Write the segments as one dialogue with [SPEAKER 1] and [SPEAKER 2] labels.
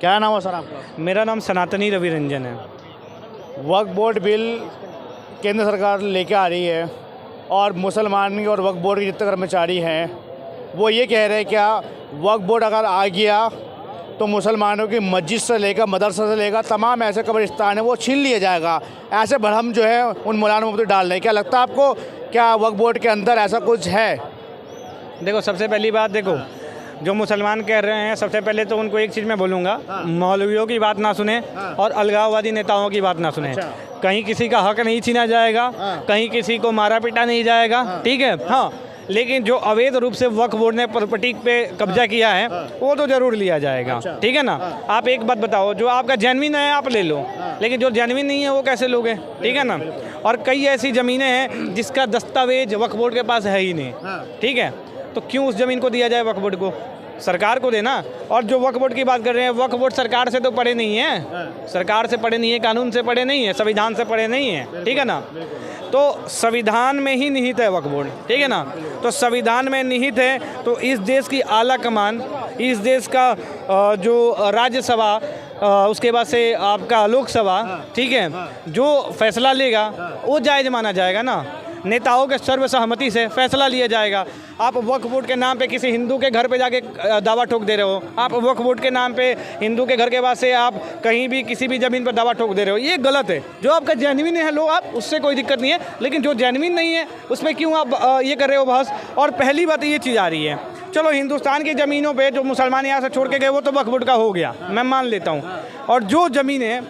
[SPEAKER 1] क्या नाम है सर आपका?
[SPEAKER 2] मेरा नाम सनातनी रवि रंजन है।
[SPEAKER 1] वक्फ बोर्ड बिल केंद्र सरकार लेके आ रही है और मुसलमान और वक्फ बोर्ड के जितने कर्मचारी हैं वो ये कह रहे हैं क्या वक्फ बोर्ड अगर आ गया तो मुसलमानों की मस्जिद से लेकर मदरसा से लेकर तमाम ऐसे कब्रिस्तान है वो छीन लिया जाएगा। ऐसे भ्रम जो है उन मौलाना मुफ्ती डाल रहे हैं। क्या लगता है आपको, क्या वक्फ बोर्ड के अंदर ऐसा कुछ है?
[SPEAKER 2] देखो, सबसे पहली बात, देखो जो मुसलमान कह रहे हैं, सबसे पहले तो उनको एक चीज़ मैं बोलूँगा, मौलवियों की बात ना सुने और अलगाववादी नेताओं की बात ना सुने। कहीं किसी का हक नहीं छीना जाएगा, कहीं किसी को मारा पीटा नहीं जाएगा, ठीक है। हाँ, लेकिन जो अवैध रूप से वक्फ बोर्ड ने प्रॉपर्टी पे कब्जा किया है वो तो ज़रूर लिया जाएगा, ठीक है ना। आप एक बात बताओ, जो आपका जेन्युइन है आप ले लो, लेकिन जो जेन्युइन नहीं है वो कैसे लोगे, ठीक है ना। और कई ऐसी ज़मीनें हैं जिसका दस्तावेज वक्फ बोर्ड के पास है ही नहीं, ठीक है, तो क्यों उस ज़मीन को दिया जाए वक्फ बोर्ड को? सरकार को देना। और जो वक्फ बोर्ड की बात कर रहे हैं, वक्फ बोर्ड सरकार से तो पढ़े नहीं है, सरकार से पढ़े नहीं है, कानून से पढ़े नहीं है, संविधान से पढ़े नहीं है, ठीक है ना। तो संविधान में ही निहित है वक्फ बोर्ड, ठीक है ना। तो संविधान में निहित है तो इस देश की आला कमान, इस देश का जो राज्यसभा, उसके बाद से आपका लोकसभा, ठीक है, जो फैसला लेगा वो जायज़ माना जाएगा ना। नेताओं के सर्वसहमति से फैसला लिया जाएगा। आप वक्फ बोर्ड के नाम पे किसी हिंदू के घर पे जाके दावा ठोक दे रहे हो, आप वक्फ बोर्ड के नाम पे हिंदू के घर के बाद से आप कहीं भी किसी भी ज़मीन पर दावा ठोक दे रहे हो, ये गलत है। जो आपका जेन्युइन है लो आप, उससे कोई दिक्कत नहीं है, लेकिन जो जेन्युइन नहीं है उसमें क्यों आप ये कर रहे हो बहस। और पहली बात ये चीज़ आ रही है, चलो हिंदुस्तान की ज़मीनों पर जो मुसलमान यहाँ से छोड़ के गए वो तो वक्फ बोर्ड का हो गया, मैं मान लेता हूँ। और जो ज़मीनें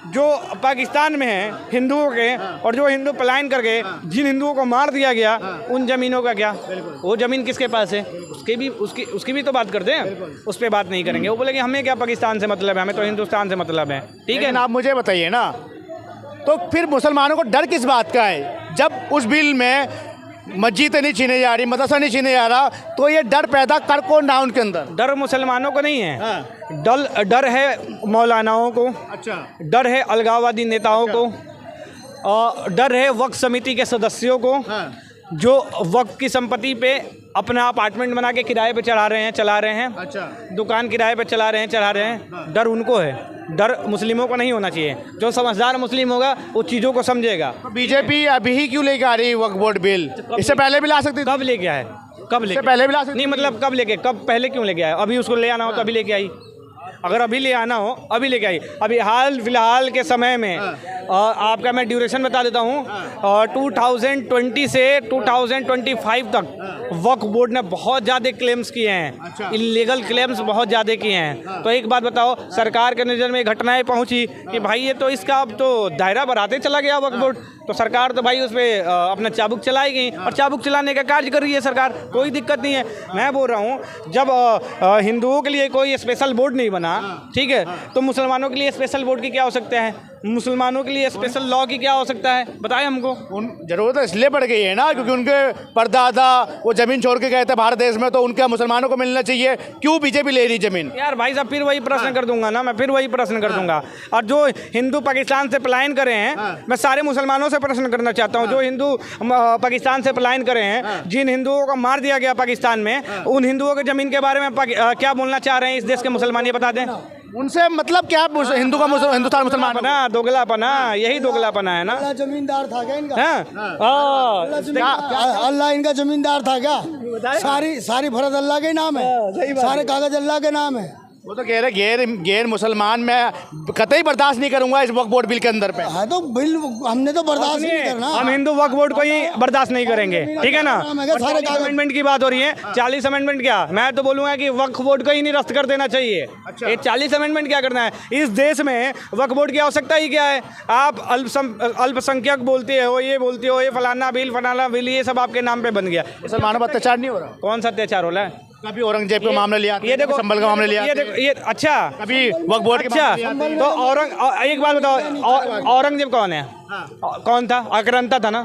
[SPEAKER 2] जो पाकिस्तान में हैं हिंदुओं के, और जो हिंदू पलायन कर गए, जिन हिंदुओं को मार दिया गया, उन ज़मीनों का क्या? वो ज़मीन किसके पास है? उसकी भी तो बात करते हैं, उस पर बात नहीं करेंगे। वो बोलेंगे हमें क्या पाकिस्तान से मतलब है, हमें तो हिंदुस्तान से मतलब है, ठीक है ना।
[SPEAKER 1] आप मुझे बताइए ना, तो फिर मुसलमानों को डर किस बात का है? जब उस बिल में मस्जिद नहीं छीने जा रही, मदरसा नहीं छीने जा रहा, तो ये डर पैदा कर कौन रहा उनके अंदर?
[SPEAKER 2] डर मुसलमानों को नहीं है, डर है मौलानाओं को, डर है अलगाववादी नेताओं को, और डर है वक्फ समिति के सदस्यों को, जो वक्फ की संपत्ति पे अपना अपार्टमेंट बना के किराए पे चला रहे हैं, दुकान किराए पे चला रहे हैं। डर उनको है, डर मुस्लिमों को नहीं होना चाहिए। जो समझदार मुस्लिम होगा वो चीज़ों को समझेगा।
[SPEAKER 1] बीजेपी अभी ही क्यों लेके आ रही है वक्फ बोर्ड बिल? इससे पहले भी ला सकती थी।
[SPEAKER 2] कब लेके आए? कब लेके
[SPEAKER 1] पहले भी ला सकती
[SPEAKER 2] नहीं, मतलब कब लेके, कब पहले क्यों लेके आए? अभी उसको ले आना हो तो अभी लेके आई। अगर अभी ले आना हो अभी लेके आई। अभी हाल फिलहाल के समय में आपका मैं ड्यूरेशन बता देता हूँ, 2020 से 2025 तक वक्फ बोर्ड ने बहुत ज़्यादा क्लेम्स किए हैं, इलीगल क्लेम्स बहुत ज़्यादा किए हैं। तो एक बात बताओ, सरकार के नज़र में घटनाएं पहुँची कि भाई ये तो इसका अब तो दायरा बढ़ाते चला गया वक्फ बोर्ड, तो सरकार तो भाई उस पर अपना चाबुक चलाई गई, और चाबुक चलाने का कार्य कर रही है सरकार, कोई दिक्कत नहीं है। मैं बोल रहा हूँ जब हिंदुओं के लिए कोई स्पेशल बोर्ड नहीं बना, ठीक है, तो मुसलमानों के लिए स्पेशल बोर्ड की क्या हो सकता है? मुसलमानों के लिए स्पेशल लॉ की क्या हो सकता है? बताएं हमको।
[SPEAKER 1] जरूरत इसलिए बढ़ गई है ना क्योंकि उनके परदादा वो ज़मीन छोड़ के गए थे भारत देश में, तो उनके मुसलमानों को मिलना चाहिए। क्यों बीजेपी ले रही ज़मीन?
[SPEAKER 2] यार भाई साहब, फिर वही प्रश्न कर दूंगा ना, मैं फिर वही प्रश्न कर दूंगा। और जो हिंदू पाकिस्तान से पलायन करे हैं, मैं सारे मुसलमानों से प्रश्न करना चाहता हूँ। जो हिंदू पाकिस्तान से पलायन करे हैं, जिन हिंदुओं को मार दिया गया पाकिस्तान में, उन हिंदुओं की ज़मीन के बारे में क्या बोलना चाह रहे हैं इस देश के मुसलमान, ये बता दें।
[SPEAKER 1] उनसे मतलब क्या? हिंदू का हिंदुस्तान मुसलमान
[SPEAKER 2] बना दोगलापना, यही दोगलापना है ना।
[SPEAKER 3] जमींदार था क्या इनका?
[SPEAKER 2] अल्लाह
[SPEAKER 3] इनका जमींदार था क्या? सारी फर्ज अल्लाह के नाम है, सारे कागज अल्लाह के नाम है।
[SPEAKER 1] वो तो कह रहे गैर मुसलमान मैं कतई बर्दाश्त नहीं करूंगा इस वक्फ बोर्ड बिल के अंदर पे।
[SPEAKER 3] हाँ तो बिल हमने तो बर्दाश्त नहीं करना,
[SPEAKER 2] हम हिंदू वक्फ बोर्ड को ही बर्दाश्त नहीं करेंगे, ठीक है ना।
[SPEAKER 3] सारे
[SPEAKER 2] अमेंडमेंट की बात हो रही है, 40 अमेंडमेंट क्या, मैं तो बोलूंगा कि वक्फ बोर्ड को ही निरस्त कर देना चाहिए। ये 40 अमेंडमेंट क्या करना है इस देश में? वक्फ बोर्ड की आवश्यकता ही क्या है? आप अल्पसंख्यक बोलते हो, ये बोलते हो, ये फलाना बिल, ये सब आपके नाम पे बन गया।
[SPEAKER 1] मुसलमानों पर अत्याचार नहीं हो रहा?
[SPEAKER 2] कौन सा अत्याचार हो रहा है?
[SPEAKER 1] कभी औरंगजेब का मामला लिया,
[SPEAKER 2] ये देखो,
[SPEAKER 1] संभल का मामला लिया,
[SPEAKER 2] ये देखो, ये अच्छा,
[SPEAKER 1] कभी वक्फ बोर्ड के
[SPEAKER 2] अच्छा,
[SPEAKER 1] मामले
[SPEAKER 2] तो एक बात बताओ, औरंगजेब कौन है? कौन था? आक्रांता था ना।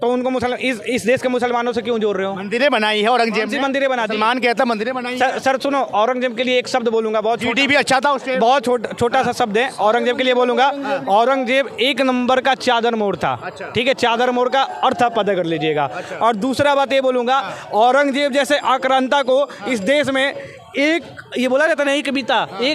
[SPEAKER 2] तो उनको इस देश के मुसलमानों से क्यों जोड़ रहे हो?
[SPEAKER 1] मंदिरें बनाई है औरंगजेब ने,
[SPEAKER 2] मंदिरें बना दी।
[SPEAKER 1] मुसलमान कहता मंदिरें बनाई।
[SPEAKER 2] सर सुनो, औरंगजेब के लिए एक शब्द बोलूंगा, बहुत
[SPEAKER 1] जीडी भी अच्छा था उसके,
[SPEAKER 2] बहुत छोटा सा शब्द है, औरंगजेब के लिए बोलूंगा। औरंगजेब एक नंबर का चादर मोड़ था, ठीक है, चादर मोड़ का अर्थ आप पता कर लीजिएगा। और दूसरा बात ये बोलूंगा, औरंगजेब जैसे आक्रांता को इस देश में एक ये बोला जाता ना, एक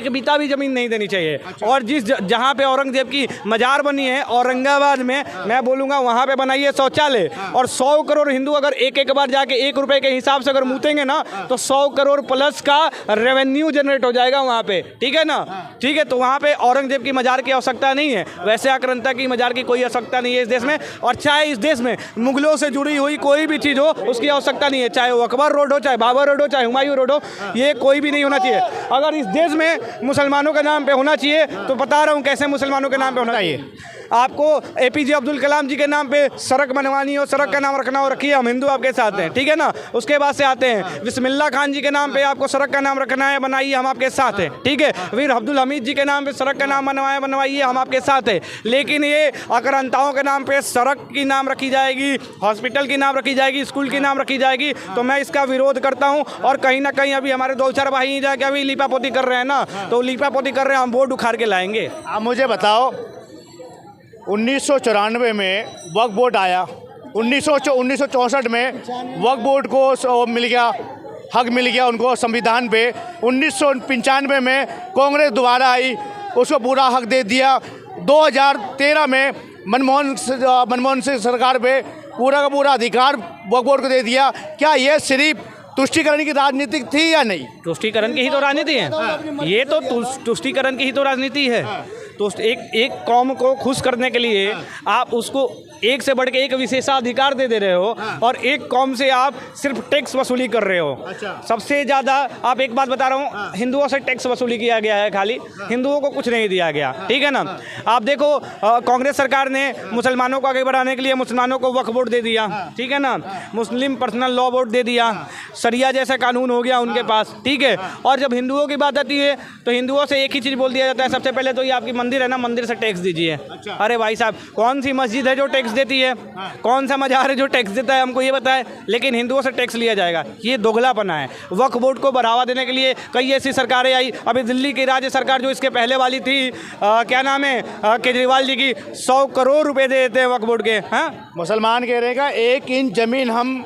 [SPEAKER 2] बीता भी ज़मीन नहीं देनी चाहिए। और जहाँ पे औरंगजेब की मजार बनी है औरंगाबाद में, मैं बोलूँगा वहाँ पे बनाइए शौचालय। और 100 करोड़ हिंदू अगर एक बार जाके 1 रुपए के हिसाब से अगर मूतेंगे ना, तो 100 करोड़ प्लस का रेवेन्यू जनरेट हो जाएगा वहाँ पे, ठीक है ना। ठीक है, तो वहाँ पे औरंगजेब की मजार की आवश्यकता नहीं है, वैसे आक्रांता की मजार की कोई आवश्यकता नहीं है इस देश में। और चाहे इस देश में मुगलों से जुड़ी हुई कोई भी चीज़ हो, उसकी आवश्यकता नहीं है, चाहे वो अकबर रोड हो, चाहे बाबर रोड हो, चाहे हुमायूं रोड हो, ये कोई भी नहीं होना चाहिए। अगर इस देश में मुसलमानों के नाम पे होना चाहिए तो बता रहा हूँ कैसे मुसलमानों के नाम पे होना चाहिए। आपको APJ अब्दुल कलाम जी के नाम पे सड़क बनवानी हो, सड़क का नाम रखना हो, रखिए, हम हिंदू आपके साथ हैं, ठीक है ना। उसके बाद से आते हैं बिस्मिल्लाह खान जी के नाम पे आपको सड़क का नाम रखना है, बनाइए, हम आपके साथ हैं, ठीक है। वीर अब्दुल हमीद जी के नाम पे सड़क का नाम बनवाइए, हम आपके साथ हैं। लेकिन ये आक्रांताओं के नाम पे सड़क की नाम रखी जाएगी, हॉस्पिटल की नाम रखी जाएगी, स्कूल की नाम रखी जाएगी, तो मैं इसका विरोध करता हूँ। और कहीं ना कहीं अभी हमारे 2-4 भाई जाके अभी लीपापोती कर रहे हैं ना, तो लीपापोती कर रहे हैं, हम बोर्ड उखाड़ के लाएंगे।
[SPEAKER 1] आप मुझे बताओ, 1994 में वक्फ बोर्ड आया, 1964 में वक्फ बोर्ड को मिल गया, हक मिल गया उनको संविधान पे। 1995 में कांग्रेस दोबारा आई, उसको पूरा हक दे दिया। 2013 में मनमोहन सिंह सरकार पे पूरा का पूरा अधिकार वक्फ बोर्ड को दे दिया। क्या ये सिर्फ तुष्टीकरण की राजनीति थी या नहीं?
[SPEAKER 2] तुष्टीकरण की ही तो राजनीति है, ये तो तुष्टीकरण की ही तो राजनीति है। तो एक कौम को खुश करने के लिए आप उसको एक से बढ़ के एक विशेषाधिकार दे रहे हो, और एक कौम से आप सिर्फ टैक्स वसूली कर रहे हो। सबसे ज़्यादा आप एक बात बता रहा हूँ, हिंदुओं से टैक्स वसूली किया गया है, खाली हिंदुओं को कुछ नहीं दिया गया, ठीक है ना। आप देखो, कांग्रेस सरकार ने मुसलमानों को आगे बढ़ाने के लिए मुसलमानों को वक्फ बोर्ड दे दिया, ठीक है ना, मुस्लिम पर्सनल लॉ बोर्ड दे दिया, शरिया जैसा कानून हो गया उनके पास, ठीक है। और जब हिंदुओं की बात आती है तो हिंदुओं से एक ही चीज़ बोल दिया जाता है, सबसे पहले तो ये आपकी मंदिर है ना, मंदिर से टैक्स दीजिए। अरे भाई साहब, कौन सी मस्जिद है जो टैक्स देती है? कौन सा मजार है जो टैक्स देता है? हमको ये बताएं। लेकिन हिंदुओं से टैक्स लिया जाएगा, ये दोगलापना है। वक्फ बोर्ड को बढ़ावा देने के लिए कई ऐसी सरकारें आई, अभी दिल्ली की राज्य सरकार जो इसके पहले वाली थी, क्या नाम है, केजरीवाल जी की, 100 करोड़ रुपए दे देते हैं वक्फ बोर्ड के। हाँ,
[SPEAKER 1] मुसलमान कह रहेगा 1 इंच ज़मीन हम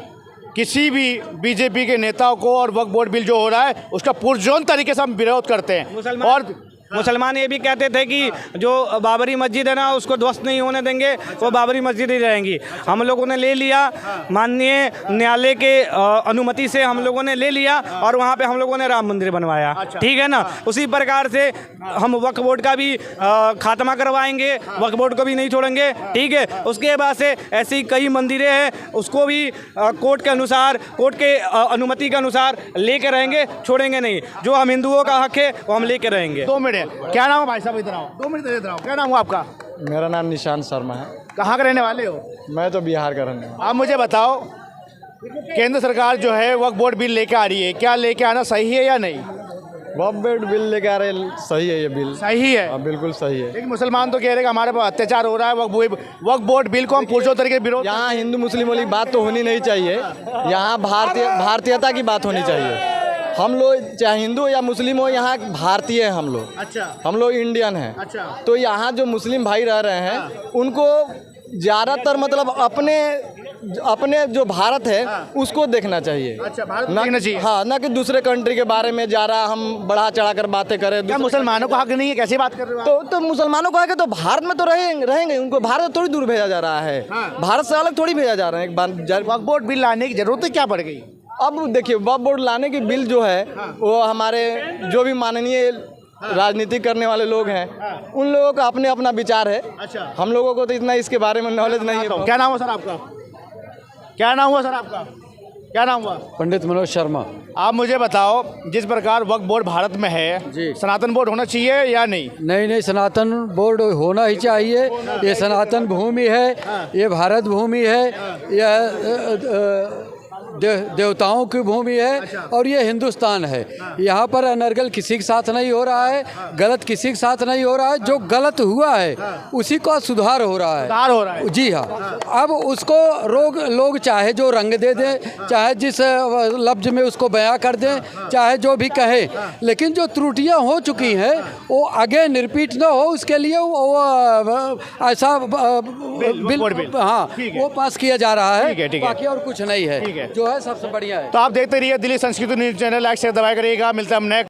[SPEAKER 1] किसी भी बीजेपी के नेताओं को, और वक्फ बोर्ड बिल जो हो रहा है उसका पुरजोर तरीके से हम विरोध करते हैं। और
[SPEAKER 2] मुसलमान ये भी कहते थे कि जो बाबरी मस्जिद है ना, उसको ध्वस्त नहीं होने देंगे, वो बाबरी मस्जिद ही रहेंगी। हम लोगों ने ले लिया, माननीय न्यायालय के अनुमति से हम लोगों ने ले लिया, और वहाँ पे हम लोगों ने राम मंदिर बनवाया, ठीक है ना। उसी प्रकार से हम वक्फ बोर्ड का भी खात्मा करवाएंगे, वक्फ बोर्ड को भी नहीं छोड़ेंगे, ठीक है। उसके बाद से ऐसी कई मंदिरें हैं, उसको भी कोर्ट के अनुसार, कोर्ट के अनुमति के अनुसार लेके रहेंगे, छोड़ेंगे नहीं। जो हम हिंदुओं का हक है वो हम लेके रहेंगे।
[SPEAKER 1] 2 मिनट, क्या नाम है भाई साहब? इधर आओ, 2 मिनट इधर आओ। क्या नाम हुआ आपका?
[SPEAKER 4] मेरा नाम निशांत शर्मा है।
[SPEAKER 1] कहाँ के रहने वाले हो?
[SPEAKER 4] मैं तो बिहार का रहने वाला।
[SPEAKER 1] आप मुझे बताओ, केंद्र सरकार जो है वक्फ बोर्ड बिल लेके आ रही है, क्या लेके आना सही है या नहीं?
[SPEAKER 4] वक्फ बोर्ड बिल लेके आ रहे, सही है ये बिल,
[SPEAKER 1] सही है,
[SPEAKER 4] बिल्कुल सही है।
[SPEAKER 1] लेकिन मुसलमान तो कह रहे हैं कि हमारे पर अत्याचार हो रहा है, वक्फ बोर्ड बिल को हम पुरजोर तरीके से विरोध।
[SPEAKER 4] यहाँ हिंदू मुस्लिम वाली बात तो होनी नहीं चाहिए, यहाँ भारतीयता की बात होनी चाहिए। हम लोग चाहे हिंदू या मुस्लिम हो, यहाँ भारतीय हैं हम लोग।
[SPEAKER 1] अच्छा,
[SPEAKER 4] हम लोग इंडियन हैं।
[SPEAKER 1] अच्छा,
[SPEAKER 4] तो यहाँ जो मुस्लिम भाई रह रहे हैं उनको ज़्यादातर मतलब अपने जो भारत है उसको देखना चाहिए।
[SPEAKER 1] अच्छा, भारत
[SPEAKER 4] ना
[SPEAKER 1] देखना चाहिए।
[SPEAKER 4] हाँ, ना कि दूसरे कंट्री के बारे में ज़्यादा हम बढ़ा चढ़ा कर बातें करें।
[SPEAKER 1] क्या मुसलमानों को हक नहीं है? कैसे बात कर रहे हो?
[SPEAKER 4] तो मुसलमानों को आगे तो भारत में तो रहेंगे, उनको भारत थोड़ी दूर भेजा जा रहा है। भारत से अलग थोड़ी भेजा जा रहा है। एक बार
[SPEAKER 1] वक्फ बोर्ड बिल लाने की जरूरत क्या पड़ गई?
[SPEAKER 4] अब देखिए, वक्फ बोर्ड लाने की बिल जो है वो हमारे जो भी माननीय राजनीति करने वाले लोग हैं उन लोगों का अपने अपना विचार है।
[SPEAKER 1] अच्छा,
[SPEAKER 4] हम लोगों को तो इतना इसके बारे में नॉलेज नहीं है।
[SPEAKER 1] क्या नाम हुआ सर आपका? क्या नाम हुआ सर आपका? क्या नाम हुआ?
[SPEAKER 5] पंडित मनोज शर्मा।
[SPEAKER 1] आप मुझे बताओ, जिस प्रकार वक्फ बोर्ड भारत में है,
[SPEAKER 5] जी,
[SPEAKER 1] सनातन बोर्ड होना चाहिए या नहीं?
[SPEAKER 5] नहीं, सनातन बोर्ड होना ही चाहिए। ये सनातन भूमि है, ये भारत भूमि है, यह देवताओं की भूमि है, और ये हिंदुस्तान है। यहाँ पर अनर्गल किसी के साथ नहीं हो रहा है, गलत किसी के साथ नहीं हो रहा है। जो गलत हुआ है उसी का सुधार हो रहा है।
[SPEAKER 1] सुधार हो रहा है,
[SPEAKER 5] जी हाँ। अब उसको लोग चाहे जो रंग दे दें, चाहे जिस लफ्ज में उसको बयां कर दें, चाहे जो भी कहे, लेकिन जो त्रुटियां हो चुकी हैं वो अगेन रिपीट ना हो, उसके लिए वो ऐसा बिल हाँ वो पास किया जा रहा है। बाकी और कुछ नहीं है। जो है सबसे बढ़िया है।
[SPEAKER 1] तो आप देखते रहिए दिल्ली संस्कृति न्यूज़ चैनल, लाइक शेयर दबाए करिएगा। मिलते हैं हम नेक्स्ट